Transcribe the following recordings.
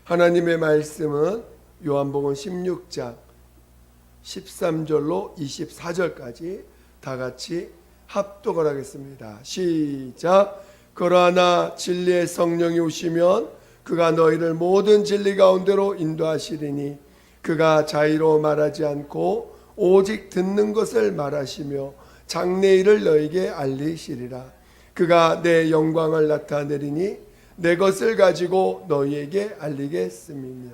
하나님의 말씀은 요한복음 16장 13절로 24절까지 다 같이 합독을 하겠습니다. 시작. 그러나 진리의 성령이 오시면 그가 너희를 모든 진리 가운데로 인도하시리니 그가 자의로 말하지 않고 오직 듣는 것을 말하시며 장래일을 너희에게 알리시리라. 그가 내 영광을 나타내리니 내 것을 가지고 너희에게 알리겠습니다.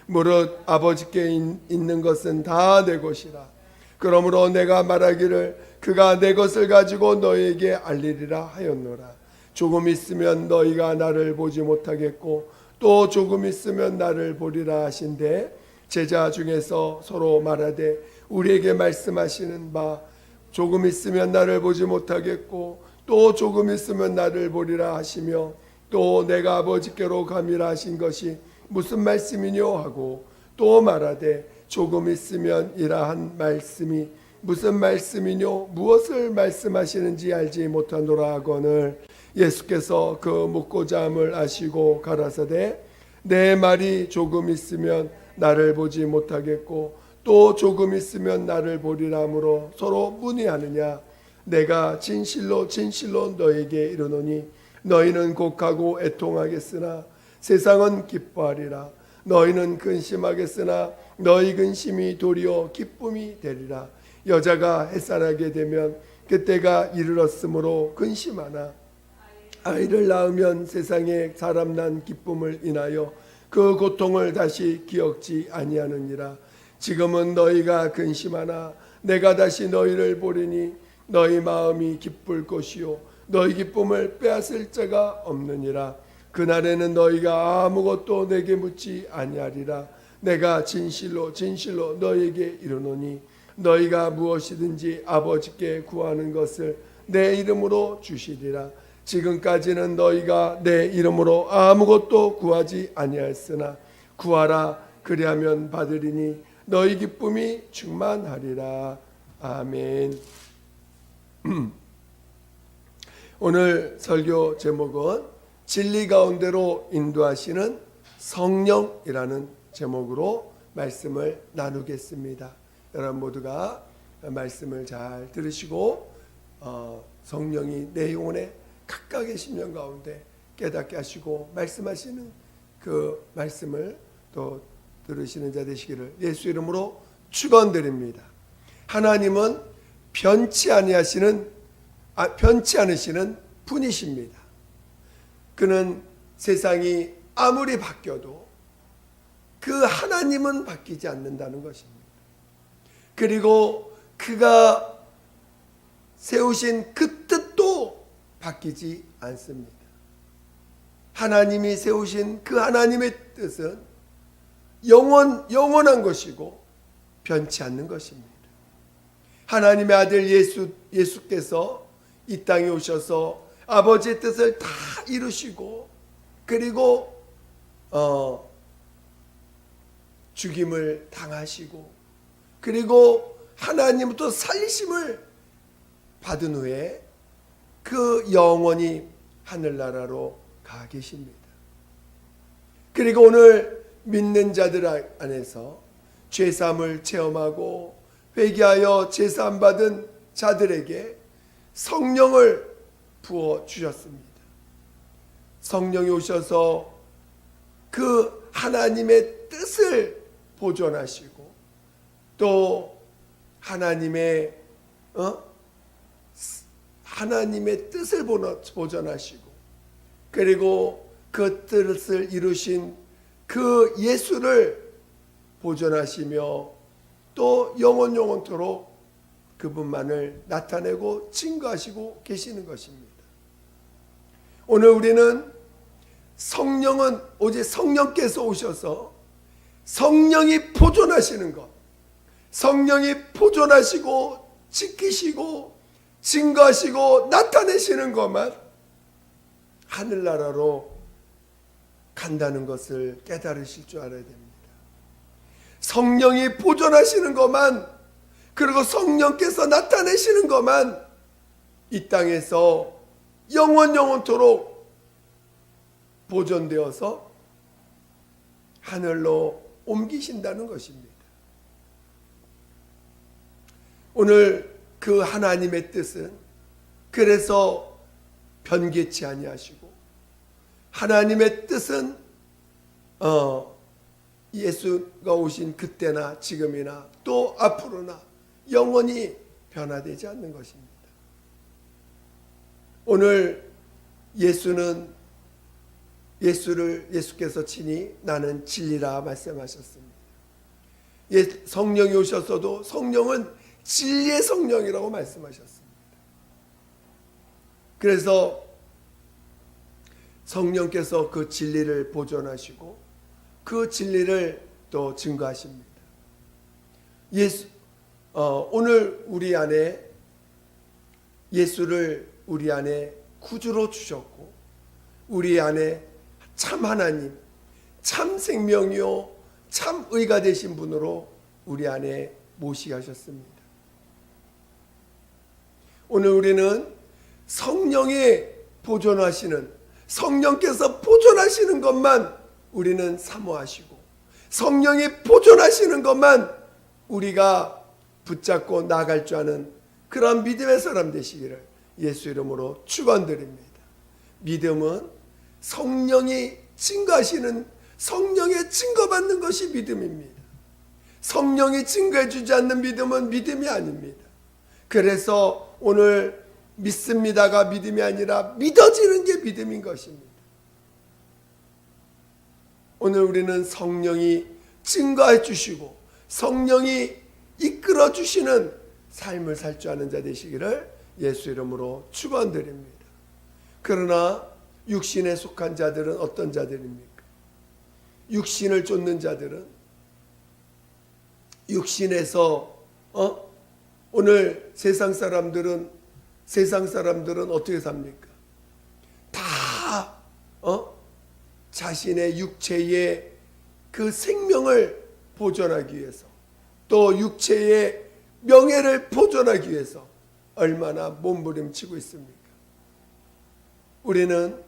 무릇 아버지께 있는 것은 다 내 것이라. 그러므로 내가 말하기를 그가 내 것을 가지고 너희에게 알리리라 하였노라. 조금 있으면 너희가 나를 보지 못하겠고 또 조금 있으면 나를 보리라 하신대. 제자 중에서 서로 말하되 우리에게 말씀하시는 바 조금 있으면 나를 보지 못하겠고 또 조금 있으면 나를 보리라 하시며 또 내가 아버지께로 가미라 하신 것이 무슨 말씀이뇨 하고 또 말하되 조금 있으면 이라 한 말씀이 무슨 말씀이뇨 무엇을 말씀하시는지 알지 못하노라 하거늘 예수께서 그 묻고자 함을 아시고 가라사대 내 말이 조금 있으면 나를 보지 못하겠고 또 조금 있으면 나를 보리라 하므로 서로 문의하느냐. 내가 진실로 진실로 너에게 이르노니 너희는 곡하고 애통하겠으나 세상은 기뻐하리라. 너희는 근심하겠으나 너희 근심이 도리어 기쁨이 되리라. 여자가 햇살하게 되면 그때가 이르렀으므로 근심하나 아이를 낳으면 세상에 사람 난 기쁨을 인하여 그 고통을 다시 기억지 아니하느니라. 지금은 너희가 근심하나 내가 다시 너희를 보리니 너희 마음이 기쁠 것이요 너희 기쁨을 빼앗을 자가 없느니라. 그날에는 너희가 아무것도 내게 묻지 아니하리라. 내가 진실로 진실로 너희에게 이르노니 너희가 무엇이든지 아버지께 구하는 것을 내 이름으로 주시리라. 지금까지는 너희가 내 이름으로 아무것도 구하지 아니하였으나 구하라 그리하면 받으리니 너희 기쁨이 충만하리라. 아멘. 오늘 설교 제목은 진리 가운데로 인도하시는 성령이라는 제목으로 말씀을 나누겠습니다. 여러분 모두가 말씀을 잘 들으시고 성령이 내 영혼에 각각의 심령 가운데 깨닫게 하시고 말씀하시는 그 말씀을 또 들으시는 자 되시기를 예수 이름으로 축원드립니다. 하나님은 변치 않으시는 분이십니다. 그는 세상이 아무리 바뀌어도 그 하나님은 바뀌지 않는다는 것입니다. 그리고 그가 세우신 그 뜻도 바뀌지 않습니다. 하나님이 세우신 그 하나님의 뜻은 영원한 것이고 변치 않는 것입니다. 하나님의 아들 예수께서 이 땅에 오셔서 아버지의 뜻을 다 이루시고 그리고 죽임을 당하시고 그리고 하나님부터 살리심을 받은 후에 그 영원히 하늘나라로 가 계십니다. 그리고 오늘 믿는 자들 안에서 죄사함을 체험하고 회개하여 제사함 받은 자들에게 성령을 부어 주셨습니다. 성령이 오셔서 그 하나님의 뜻을 보존하시고 또 하나님의 뜻을 보존하시고 그리고 그 뜻을 이루신 그 예수를 보존하시며 또 영원토록 그분만을 나타내고 증거하시고 계시는 것입니다. 오늘 우리는 성령은 오직 성령께서 오셔서 성령이 보존하시는 것, 성령이 보존하시고 지키시고 증거하시고 나타내시는 것만 하늘나라로 간다는 것을 깨달으실 줄 알아야 됩니다. 성령이 보존하시는 것만 그리고 성령께서 나타내시는 것만 이 땅에서 영원토록 보존되어서 하늘로 옮기신다는 것입니다. 오늘 그 하나님의 뜻은 그래서 변개치 아니하시고, 하나님의 뜻은 예수가 오신 그때나 지금이나 또 앞으로나 영원히 변화되지 않는 것입니다. 오늘 예수께서 친히 나는 진리라 말씀하셨습니다. 성령이 오셨어도 성령은 진리의 성령이라고 말씀하셨습니다. 그래서 성령께서 그 진리를 보존하시고 그 진리를 또 증거하십니다. 오늘 우리 안에 예수를 우리 안에 구주로 주셨고, 우리 안에 참 하나님, 참 생명이요 참 의가 되신 분으로 우리 안에 모시게 하셨습니다. 오늘 우리는 성령이 보존하시는, 성령께서 보존하시는 것만 우리는 사모하시고, 성령이 보존하시는 것만 우리가 붙잡고 나갈 줄 아는 그런 믿음의 사람 되시기를 예수 이름으로 축원드립니다. 믿음은 성령이 증거하시는, 성령의 증거받는 것이 믿음입니다. 성령이 증거해 주지 않는 믿음은 믿음이 아닙니다. 그래서 오늘 믿습니다가 믿음이 아니라 믿어지는 게 믿음인 것입니다. 오늘 우리는 성령이 증거해 주시고 성령이 이끌어 주시는 삶을 살 줄 아는 자 되시기를 예수 이름으로 축원드립니다. 그러나 육신에 속한 자들은 어떤 자들입니까? 육신을 쫓는 자들은 육신에서 오늘 세상 사람들은 어떻게 삽니까? 다 자신의 육체의 그 생명을 보존하기 위해서, 또 육체의 명예를 보존하기 위해서 얼마나 몸부림치고 있습니까? 우리는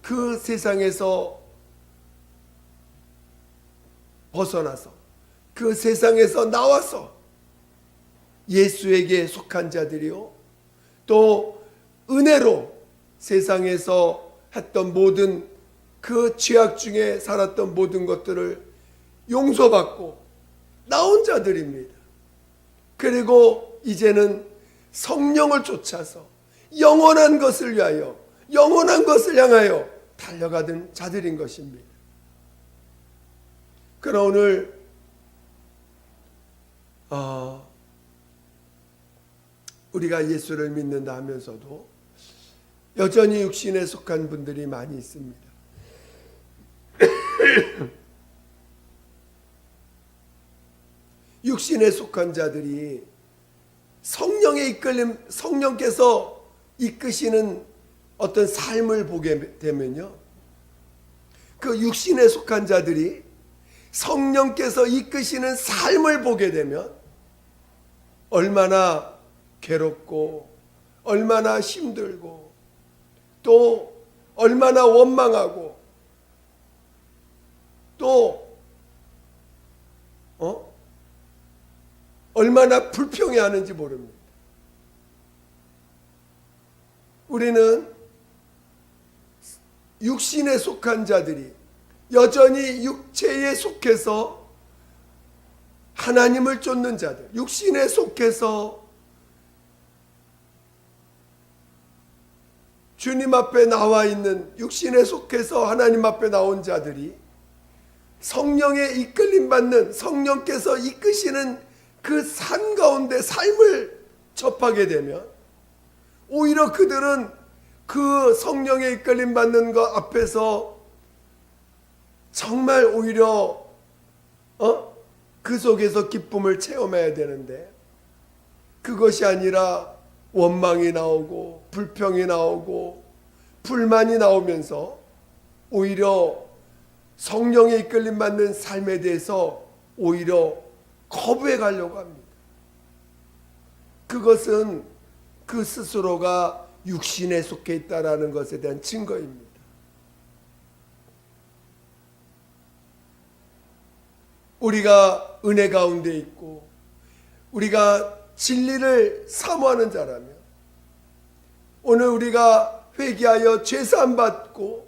그 세상에서 벗어나서, 그 세상에서 나와서 예수에게 속한 자들이요, 또 은혜로 세상에서 했던 모든 그 죄악 중에 살았던 모든 것들을 용서받고 나온 자들입니다. 그리고 이제는 성령을 쫓아서 영원한 것을 위하여, 영원한 것을 향하여 달려가던 자들인 것입니다. 그러나 오늘 우리가 예수를 믿는다 하면서도 여전히 육신에 속한 분들이 많이 있습니다. 육신에 속한 자들이 성령의 이끌림, 성령께서 이끄시는 어떤 삶을 보게 되면요, 그 육신에 속한 자들이 성령께서 이끄시는 삶을 보게 되면 얼마나 괴롭고 얼마나 힘들고 또 얼마나 원망하고 또 얼마나 불평해하는지 모릅니다. 우리는 육신에 속한 자들이 여전히 육체에 속해서 하나님을 쫓는 자들, 육신에 속해서 주님 앞에 나와 있는, 육신에 속해서 하나님 앞에 나온 자들이 성령의 이끌림 받는, 성령께서 이끄시는 그 산 가운데 삶을 접하게 되면 오히려 그들은 그 성령의 이끌림 받는 것 앞에서 정말 오히려 그 속에서 기쁨을 체험해야 되는데 그것이 아니라 원망이 나오고 불평이 나오고 불만이 나오면서 오히려 성령의 이끌림 받는 삶에 대해서 오히려 거부해 가려고 합니다. 그것은 그 스스로가 육신에 속해 있다라는 것에 대한 증거입니다. 우리가 은혜 가운데 있고 우리가 진리를 사모하는 자라면 오늘 우리가 회개하여 죄사함 받고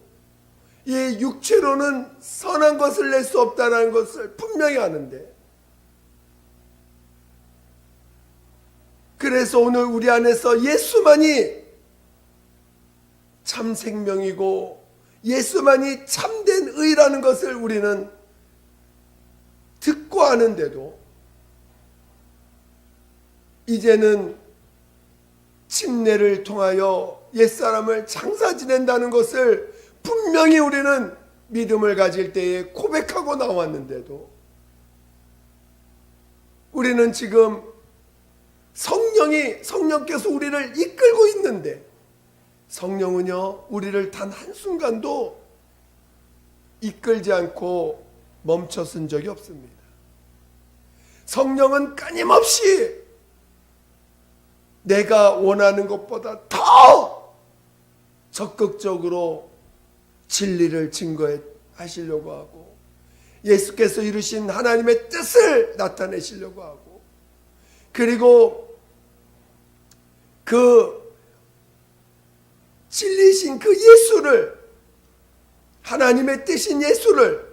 이 육체로는 선한 것을 낼 수 없다는 것을 분명히 아는데, 그래서 오늘 우리 안에서 예수만이 참 생명이고 예수만이 참된 의라는 것을 우리는 듣고 아는데도 이제는 침례를 통하여 옛사람을 장사 지낸다는 것을 분명히 우리는 믿음을 가질 때에 고백하고 나왔는데도 우리는 지금 성령께서 우리를 이끌고 있는데 성령은요 우리를 단 한순간도 이끌지 않고 멈춰선 적이 없습니다. 성령은 끊임없이 내가 원하는 것보다 더 적극적으로 진리를 증거하시려고 하고 예수께서 이루신 하나님의 뜻을 나타내시려고 하고, 그리고 그 진리신 그 예수를, 하나님의 뜻인 예수를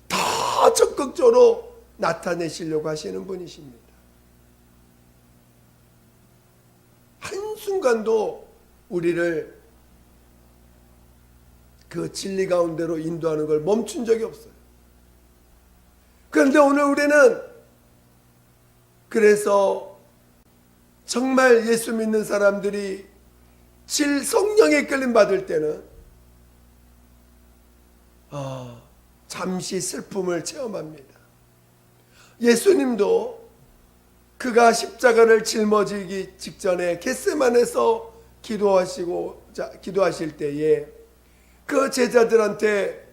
더 적극적으로 나타내시려고 하시는 분이십니다. 한순간도 우리를 그 진리 가운데로 인도하는 걸 멈춘 적이 없어요. 그런데 오늘 우리는 그래서 정말 예수 믿는 사람들이 성령에 끌림 받을 때는 잠시 슬픔을 체험합니다. 예수님도 그가 십자가를 짊어지기 직전에 겟세마네에서 기도하실 때에 그 제자들한테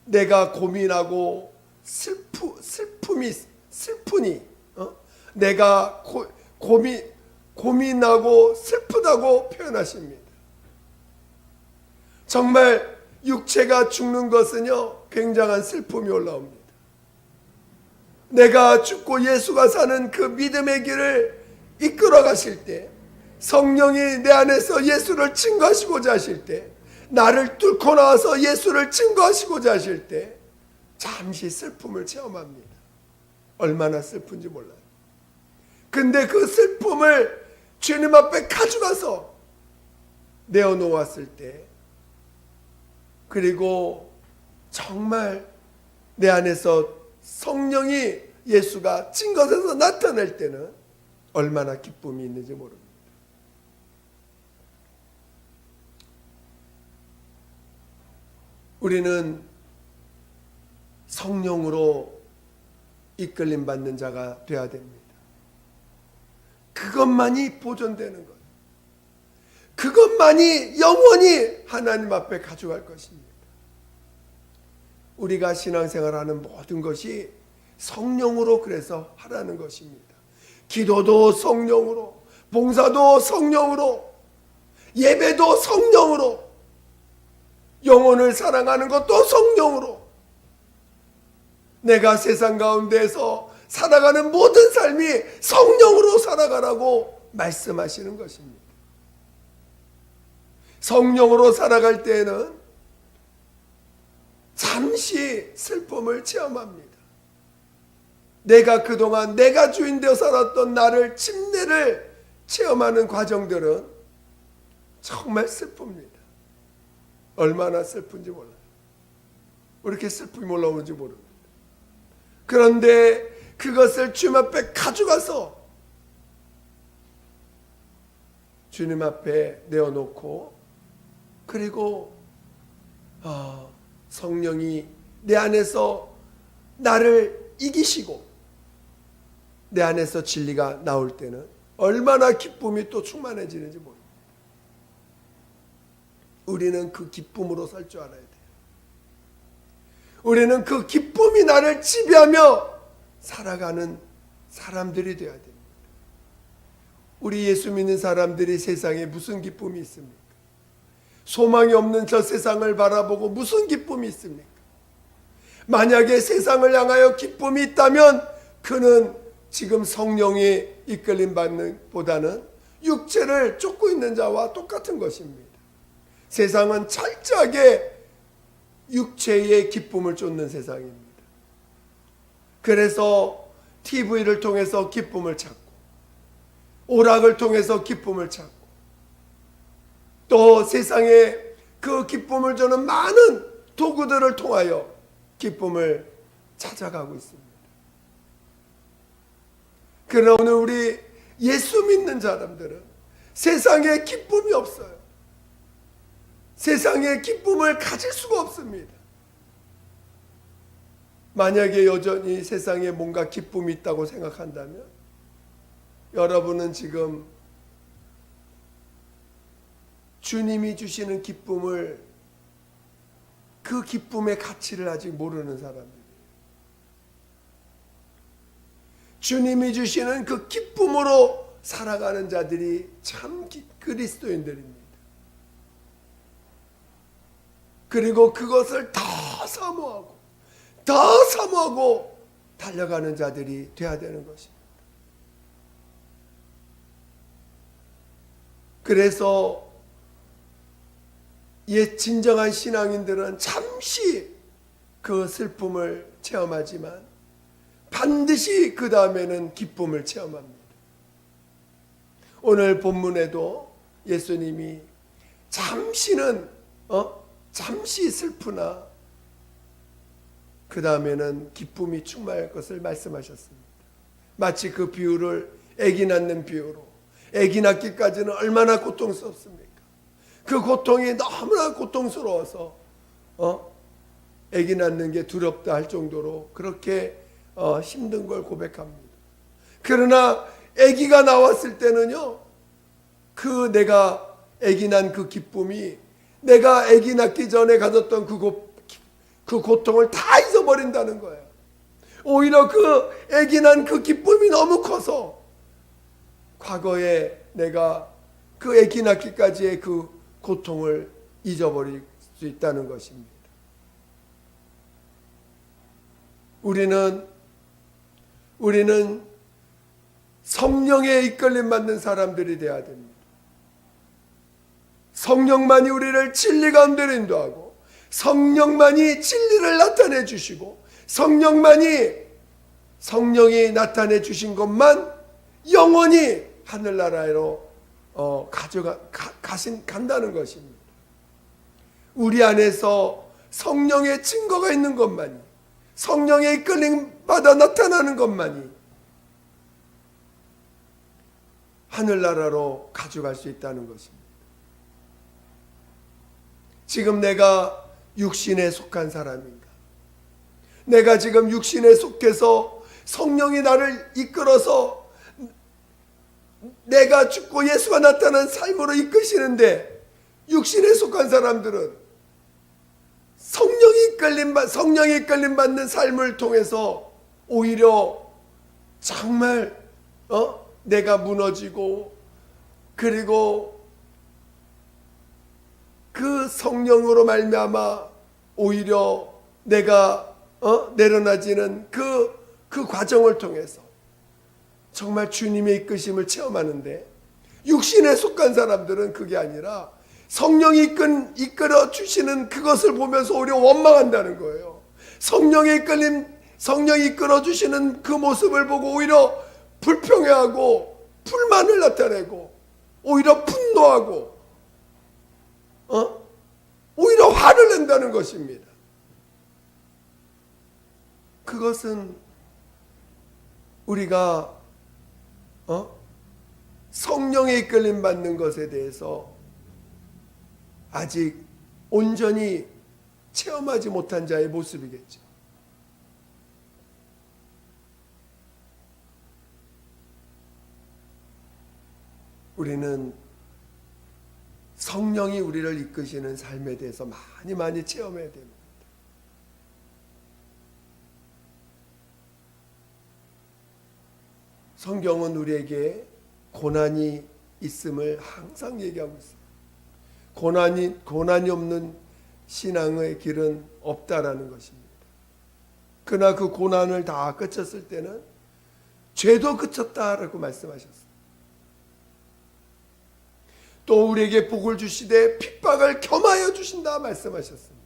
내가 고민하고 슬프니 내가 고민하고 슬프다고 표현하십니다. 정말 육체가 죽는 것은요 굉장한 슬픔이 올라옵니다. 내가 죽고 예수가 사는 그 믿음의 길을 이끌어 가실 때, 성령이 내 안에서 예수를 증거하시고자 하실 때, 나를 뚫고 나와서 예수를 증거하시고자 하실 때 잠시 슬픔을 체험합니다. 얼마나 슬픈지 몰라요. 근데 그 슬픔을 주님 앞에 가져가서 내어놓았을 때, 그리고 정말 내 안에서 성령이 예수가 증거해서 나타날 때는 얼마나 기쁨이 있는지 모릅니다. 우리는 성령으로 이끌림 받는 자가 되어야 됩니다. 그것만이 보존되는 것, 그것만이 영원히 하나님 앞에 가져갈 것입니다. 우리가 신앙생활하는 모든 것이 성령으로 그래서 하라는 것입니다. 기도도 성령으로, 봉사도 성령으로, 예배도 성령으로, 영혼을 사랑하는 것도 성령으로, 내가 세상 가운데에서 살아가는 모든 삶이 성령으로 살아가라고 말씀하시는 것입니다. 성령으로 살아갈 때에는 잠시 슬픔을 체험합니다. 내가 그동안 내가 주인 되어 살았던 나를 침례를 체험하는 과정들은 정말 슬픕니다. 얼마나 슬픈지 몰라요. 왜 이렇게 슬픔이 올라오는지 모릅니다. 그런데 그것을 주님 앞에 가져가서 주님 앞에 내어놓고, 그리고 성령이 내 안에서 나를 이기시고 내 안에서 진리가 나올 때는 얼마나 기쁨이 또 충만해지는지 모릅니다. 우리는 그 기쁨으로 살 줄 알아야 돼요. 우리는 그 기쁨이 나를 지배하며 살아가는 사람들이 되어야 됩니다. 우리 예수 믿는 사람들이 세상에 무슨 기쁨이 있습니까? 소망이 없는 저 세상을 바라보고 무슨 기쁨이 있습니까? 만약에 세상을 향하여 기쁨이 있다면 그는 지금 성령의 이끌림 받는 보다는 육체를 쫓고 있는 자와 똑같은 것입니다. 세상은 철저하게 육체의 기쁨을 쫓는 세상입니다. 그래서 TV를 통해서 기쁨을 찾고, 오락을 통해서 기쁨을 찾고, 또 세상에 그 기쁨을 주는 많은 도구들을 통하여 기쁨을 찾아가고 있습니다. 그러나 오늘 우리 예수 믿는 사람들은 세상에 기쁨이 없어요. 세상에 기쁨을 가질 수가 없습니다. 만약에 여전히 세상에 뭔가 기쁨이 있다고 생각한다면 여러분은 지금 주님이 주시는 기쁨을, 그 기쁨의 가치를 아직 모르는 사람들이에요. 주님이 주시는 그 기쁨으로 살아가는 자들이 참 그리스도인들입니다. 그리고 그것을 더 사모하고 더 사모하고 달려가는 자들이 되어야 되는 것입니다. 그래서 진정한 신앙인들은 잠시 그 슬픔을 체험하지만 반드시 그 다음에는 기쁨을 체험합니다. 오늘 본문에도 예수님이 잠시는 잠시 슬프나 그 다음에는 기쁨이 충만할 것을 말씀하셨습니다. 마치 그 비유를 아기 낳는 비유로, 아기 낳기까지는 얼마나 고통스럽습니까? 그 고통이 너무나 고통스러워서 아기 낳는 게 두렵다 할 정도로 그렇게 힘든 걸 고백합니다. 그러나 아기가 나왔을 때는요, 그 내가 아기 난 그 기쁨이 내가 아기 낳기 전에 가졌던 그 고통을 다 잊어버린다는 거예요. 오히려 그 아기 난 그 기쁨이 너무 커서 과거에 내가 그 아기 낳기까지의 그 고통을 잊어버릴 수 있다는 것입니다. 우리는 성령의 이끌림 받는 사람들이 되어야 됩니다. 성령만이 우리를 진리 가운데로 인도하고, 성령만이 진리를 나타내 주시고, 성령이 나타내 주신 것만 영원히 하늘나라로 간다는 것입니다. 우리 안에서 성령의 증거가 있는 것만이, 성령의 이끌림 받아 나타나는 것만이 하늘나라로 가져갈 수 있다는 것입니다. 지금 내가 육신에 속한 사람인가? 내가 지금 육신에 속해서 성령이 나를 이끌어서 내가 죽고 예수가 나타난 삶으로 이끄시는데, 육신에 속한 사람들은 성령이 이끌림 받는 삶을 통해서 오히려 정말 내가 무너지고, 그리고 그 성령으로 말미암아 오히려 내가 내려놔지는 그 과정을 통해서 정말 주님의 이끄심을 체험하는데, 육신에 속한 사람들은 그게 아니라 성령이 이끌어 주시는 그것을 보면서 오히려 원망한다는 거예요. 성령이 이끌어 주시는 그 모습을 보고 오히려 불평해하고 불만을 나타내고 오히려 분노하고 오히려 화를 낸다는 것입니다. 그것은 우리가 성령의 이끌림 받는 것에 대해서 아직 온전히 체험하지 못한 자의 모습이겠죠. 우리는 성령이 우리를 이끄시는 삶에 대해서 많이 체험해야 됩니다. 성경은 우리에게 고난이 있음을 항상 얘기하고 있습니다. 고난이 없는 신앙의 길은 없다라는 것입니다. 그러나 그 고난을 다 끝쳤을 때는 죄도 그쳤다라고 말씀하셨어요. 또 우리에게 복을 주시되 핍박을 겸하여 주신다 말씀하셨습니다.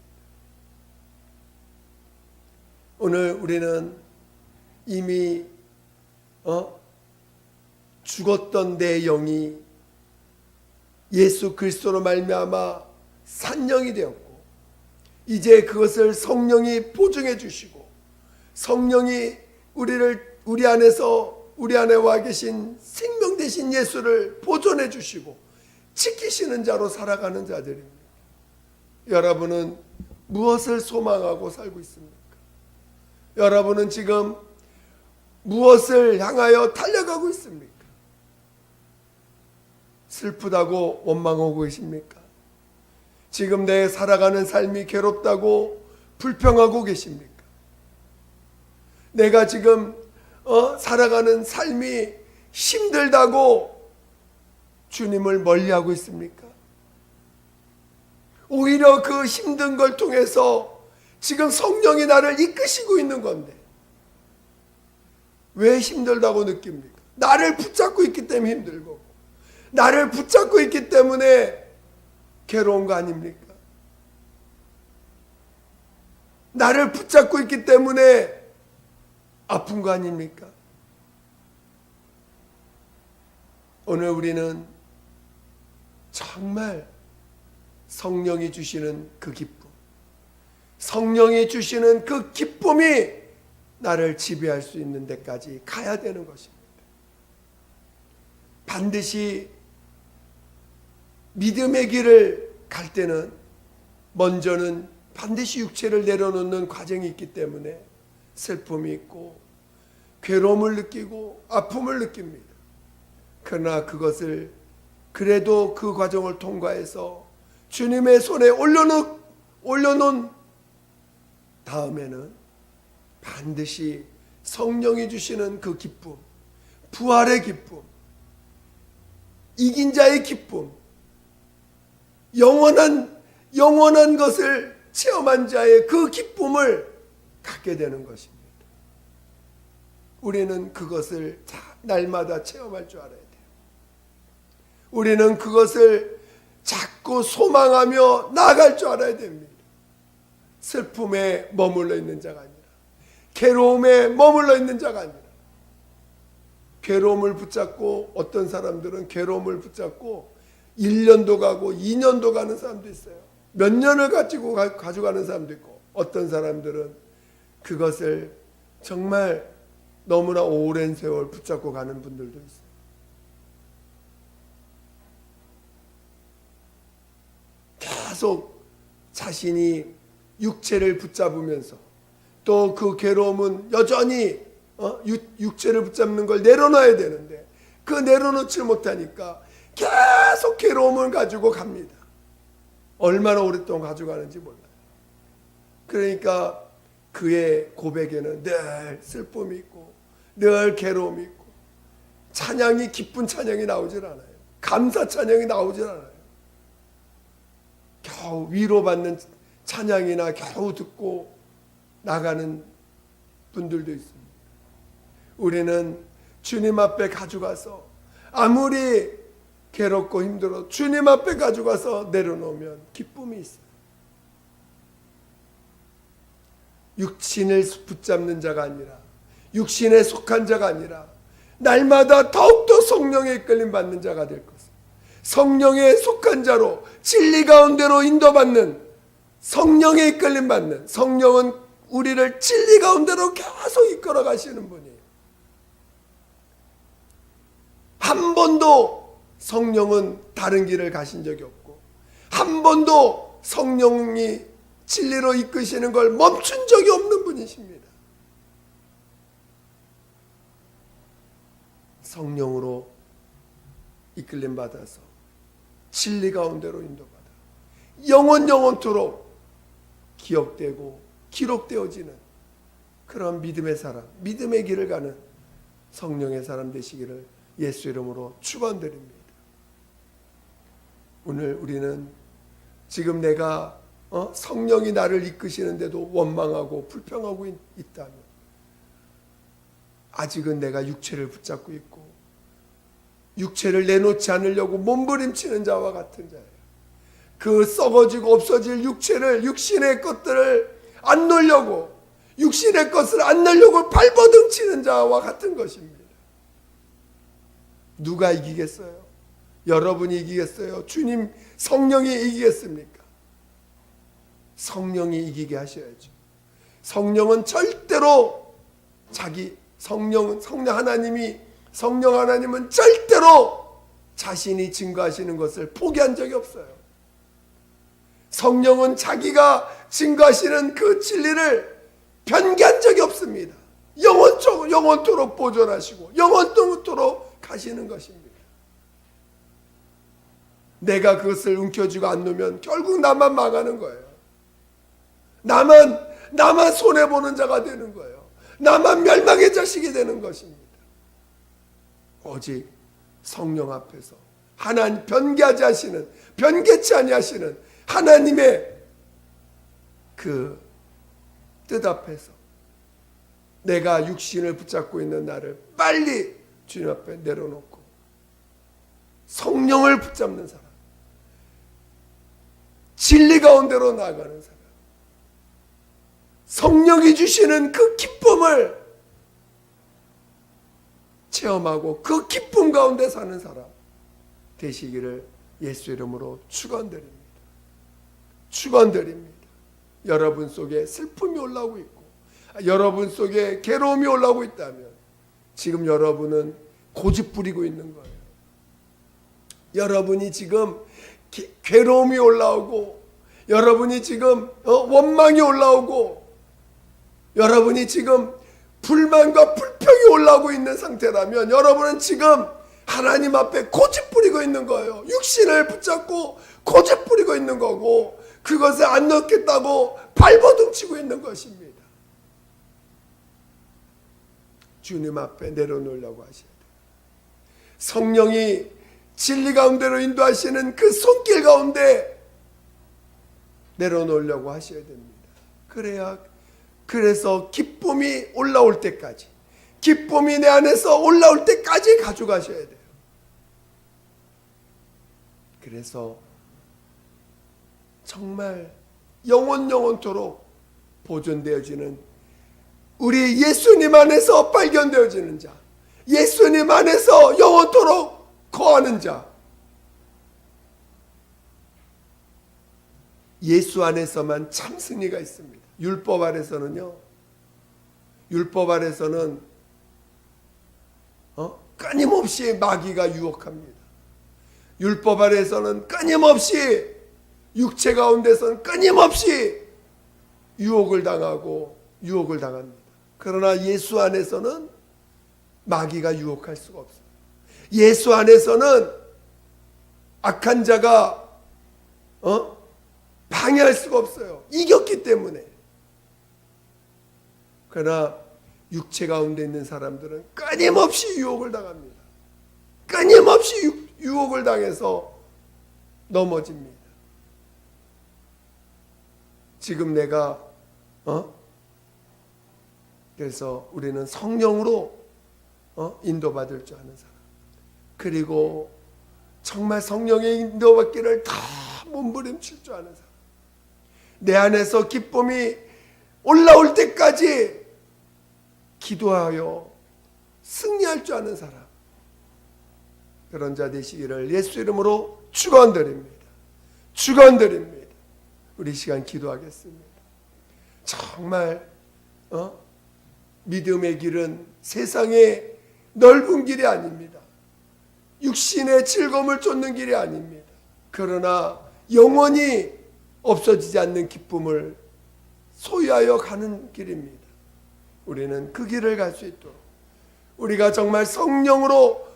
오늘 우리는 이미 죽었던 내 영이 예수 그리스도로 말미암아 산 영이 되었고, 이제 그것을 성령이 보증해 주시고, 성령이 우리 안에 와 계신 생명 되신 예수를 보존해 주시고 지키시는 자로 살아가는 자들입니다. 여러분은 무엇을 소망하고 살고 있습니까? 여러분은 지금 무엇을 향하여 달려가고 있습니까? 슬프다고 원망하고 계십니까? 지금 내 살아가는 삶이 괴롭다고 불평하고 계십니까? 내가 지금 살아가는 삶이 힘들다고 주님을 멀리하고 있습니까? 오히려 그 힘든 걸 통해서 지금 성령이 나를 이끄시고 있는 건데 왜 힘들다고 느낍니까? 나를 붙잡고 있기 때문에 힘들고, 나를 붙잡고 있기 때문에 괴로운 거 아닙니까? 나를 붙잡고 있기 때문에 아픈 거 아닙니까? 오늘 우리는 정말 성령이 주시는 그 기쁨, 성령이 주시는 그 기쁨이 나를 지배할 수 있는 데까지 가야 되는 것입니다. 반드시 믿음의 길을 갈 때는 먼저는 반드시 육체를 내려놓는 과정이 있기 때문에 슬픔이 있고 괴로움을 느끼고 아픔을 느낍니다. 그러나 그것을 그래도 그 과정을 통과해서 주님의 손에 올려놓은 다음에는 반드시 성령이 주시는 그 기쁨, 부활의 기쁨, 이긴 자의 기쁨, 영원한 것을 체험한 자의 그 기쁨을 갖게 되는 것입니다. 우리는 그것을 날마다 체험할 줄 알아야 돼요. 우리는 그것을 자꾸 소망하며 나아갈 줄 알아야 됩니다. 슬픔에 머물러 있는 자가 아니라, 괴로움에 머물러 있는 자가 아니라, 괴로움을 붙잡고, 어떤 사람들은 괴로움을 붙잡고 1년도 가고 2년도 가는 사람도 있어요. 몇 년을 가져가는 사람도 있고, 어떤 사람들은 그것을 정말 너무나 오랜 세월 붙잡고 가는 분들도 있어요. 계속 자신이 육체를 붙잡으면서, 또 그 괴로움은 여전히 육체를 붙잡는 걸 내려놔야 되는데 그 내려놓지 못하니까 계속 괴로움을 가지고 갑니다. 얼마나 오랫동안 가져가는지 몰라요. 그러니까 그의 고백에는 늘 슬픔이 있고 늘 괴로움이 있고, 찬양이, 기쁜 찬양이 나오질 않아요. 감사 찬양이 나오질 않아요. 겨우 위로받는 찬양이나 겨우 듣고 나가는 분들도 있습니다. 우리는 주님 앞에 가져가서, 아무리 괴롭고 힘들어 주님 앞에 가져가서 내려놓으면 기쁨이 있어요. 육신을 붙잡는 자가 아니라, 육신에 속한 자가 아니라 날마다 더욱더 성령의 이끌림 받는 자가 될 것입니다. 성령에 속한 자로 진리 가운데로 인도받는, 성령의 이끌림 받는, 성령은 우리를 진리 가운데로 계속 이끌어 가시는 분이에요. 한 번도 성령은 다른 길을 가신 적이 없고, 한 번도 성령이 진리로 이끄시는 걸 멈춘 적이 없는 분이십니다. 성령으로 이끌림 받아서 진리 가운데로 인도받아 영원토록 기억되고 기록되어지는 그런 믿음의 사람, 믿음의 길을 가는 성령의 사람 되시기를 예수 이름으로 축원드립니다. 오늘 우리는 지금 내가 성령이 나를 이끄시는데도 원망하고 불평하고 있다면 아직은 내가 육체를 붙잡고 있고 육체를 내놓지 않으려고 몸부림치는 자와 같은 자예요. 그 썩어지고 없어질 육체를, 육신의 것들을 안 놓으려고, 육신의 것을 안 넣으려고 발버둥치는 자와 같은 것입니다. 누가 이기겠어요? 여러분이 이기겠어요? 주님 성령이 이기겠습니까? 성령이 이기게 하셔야죠. 성령은 절대로 성령 하나님은 절대로 자신이 증거하시는 것을 포기한 적이 없어요. 성령은 자기가 증거하시는 그 진리를 변개한 적이 없습니다. 영원토록 보존하시고 영원토록 가시는 것입니다. 내가 그것을 움켜쥐고 안 놓으면 결국 나만 망하는 거예요. 나만 손해보는 자가 되는 거예요. 나만 멸망의 자식이 되는 것입니다. 오직 성령 앞에서 하나님 변개치 아니하시는 하나님의 그 뜻 앞에서 내가 육신을 붙잡고 있는 나를 빨리 주님 앞에 내려놓고 성령을 붙잡는 사람, 진리 가운데로 나아가는 사람, 성령이 주시는 그 기쁨을 체험하고 그 기쁨 가운데 사는 사람 되시기를 예수 이름으로 축원드립니다. 축원드립니다. 여러분 속에 슬픔이 올라오고 있고 여러분 속에 괴로움이 올라오고 있다면 지금 여러분은 고집 부리고 있는 거예요. 여러분이 지금 괴로움이 올라오고 여러분이 지금 원망이 올라오고 여러분이 지금 불만과 불평이 올라오고 있는 상태라면 여러분은 지금 하나님 앞에 고집 부리고 있는 거예요. 육신을 붙잡고 고집 부리고 있는 거고 그것을 안 넣겠다고 발버둥치고 있는 것입니다. 주님 앞에 내려놓으려고 하셔야 돼요. 성령이 진리 가운데로 인도하시는 그 손길 가운데 내려놓으려고 하셔야 됩니다. 그래서 기쁨이 올라올 때까지, 기쁨이 내 안에서 올라올 때까지 가져가셔야 돼요. 그래서 정말 영원토록 보존되어지는 우리 예수님 안에서 발견되어지는 자, 예수님 안에서 영원토록 거하는 자, 예수 안에서만 참 승리가 있습니다. 율법 아래서는 끊임없이 마귀가 유혹합니다. 율법 아래서는 끊임없이 육체 가운데서는 끊임없이 유혹을 당합니다. 그러나 예수 안에서는 마귀가 유혹할 수가 없어요. 예수 안에서는 악한 자가 방해할 수가 없어요. 이겼기 때문에. 그러나 육체 가운데 있는 사람들은 끊임없이 유혹을 당합니다. 끊임없이 유혹을 당해서 넘어집니다. 지금 내가 그래서 우리는 성령으로 인도받을 줄 아는 사람, 그리고 정말 성령의 인도받기를 다 몸부림칠 줄 아는 사람, 내 안에서 기쁨이 올라올 때까지 기도하여 승리할 줄 아는 사람, 그런 자 되시기를 예수 이름으로 축원드립니다. 축원드립니다. 우리 시간 기도하겠습니다. 정말 믿음의 길은 세상의 넓은 길이 아닙니다. 육신의 즐거움을 쫓는 길이 아닙니다. 그러나 영원히 없어지지 않는 기쁨을 소유하여 가는 길입니다. 우리는 그 길을 갈 수 있도록 우리가 정말 성령으로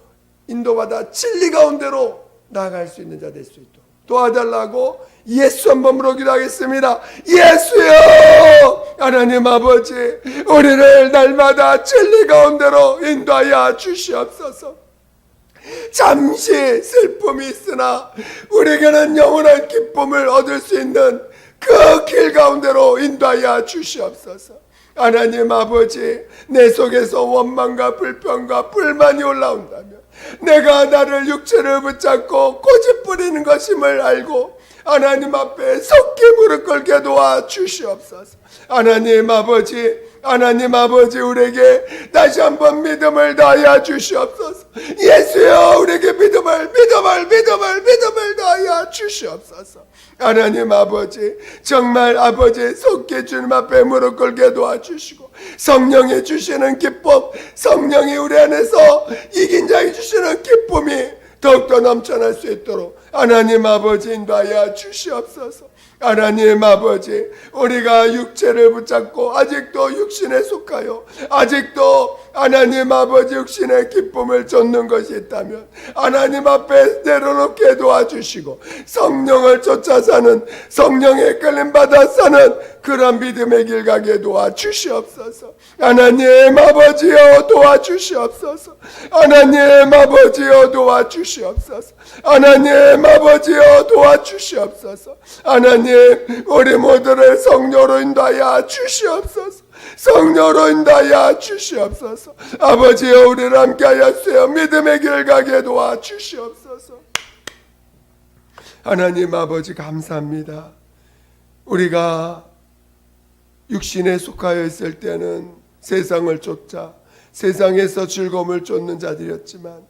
인도받아 진리 가운데로 나아갈 수 있는 자 될 수 있도록 도와달라고 예수 한 번으로 기도하겠습니다. 예수여, 하나님 아버지, 우리를 날마다 진리 가운데로 인도하여 주시옵소서. 잠시 슬픔이 있으나 우리에게는 영원한 기쁨을 얻을 수 있는 그 길 가운데로 인도하여 주시옵소서. 하나님 아버지, 내 속에서 원망과 불평과 불만이 올라온다면 내가 나를 육체를 붙잡고 고집부리는 것임을 알고 하나님 앞에 속히 무릎 꿇게 도와 주시옵소서. 하나님 아버지 우리에게 다시 한번 믿음을 더하여 주시옵소서. 예수여, 우리에게 믿음을 더하여 주시옵소서. 하나님 아버지, 정말 아버지 속히 주님 앞에 무릎 꿇게 도와주시고 성령이 주시는 기쁨, 성령이 우리 안에서 이긴 자에게 주시는 기쁨이 더욱더 넘쳐날 수 있도록 하나님 아버지 인도하여 주시옵소서. 하나님 아버지, 우리가 육체를 붙잡고 아직도 육신에 속하여 아직도 하나님 아버지 육신의 기쁨을 쫓는 것이 있다면 하나님 앞에 내려놓게 도와주시고 성령을 쫓아 사는, 성령의 끌림받아 사는 그런 믿음의 길 가게 도와주시옵소서. 하나님 아버지여 도와주시옵소서. 하나님 아버지여 도와주시옵소서. 하나님 아버지여 도와주시옵소서. 하나님, 우리 모두를 성령으로 인도하여 주시옵소서. 성령으로 인도하여 주시옵소서. 아버지여, 우리를 함께하여 주여 믿음의 길 가게 도와주시옵소서. 하나님 아버지 감사합니다. 우리가 육신에 속하여 있을 때는 세상을 쫓자 세상에서 즐거움을 쫓는 자들이었지만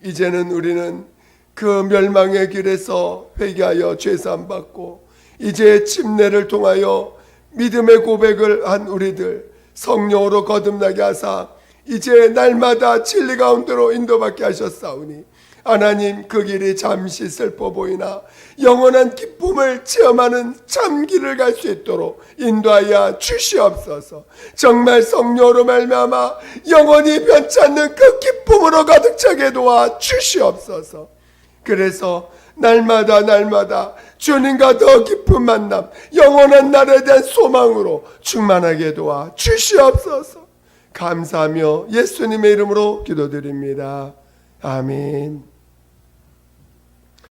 이제는 우리는 그 멸망의 길에서 회개하여 죄사함 받고 이제 침례를 통하여 믿음의 고백을 한 우리들 성령으로 거듭나게 하사 이제 날마다 진리 가운데로 인도받게 하셨사오니 하나님, 그 길이 잠시 슬퍼 보이나 영원한 기쁨을 체험하는 참 길을 갈 수 있도록 인도하여 주시옵소서. 정말 성령으로 말미암아 영원히 변치 않는 그 기쁨으로 가득 차게 도와 주시옵소서. 그래서 날마다 주님과 더 깊은 만남, 영원한 날에 대한 소망으로 충만하게 도와 주시옵소서. 감사하며 예수님의 이름으로 기도드립니다. 아멘.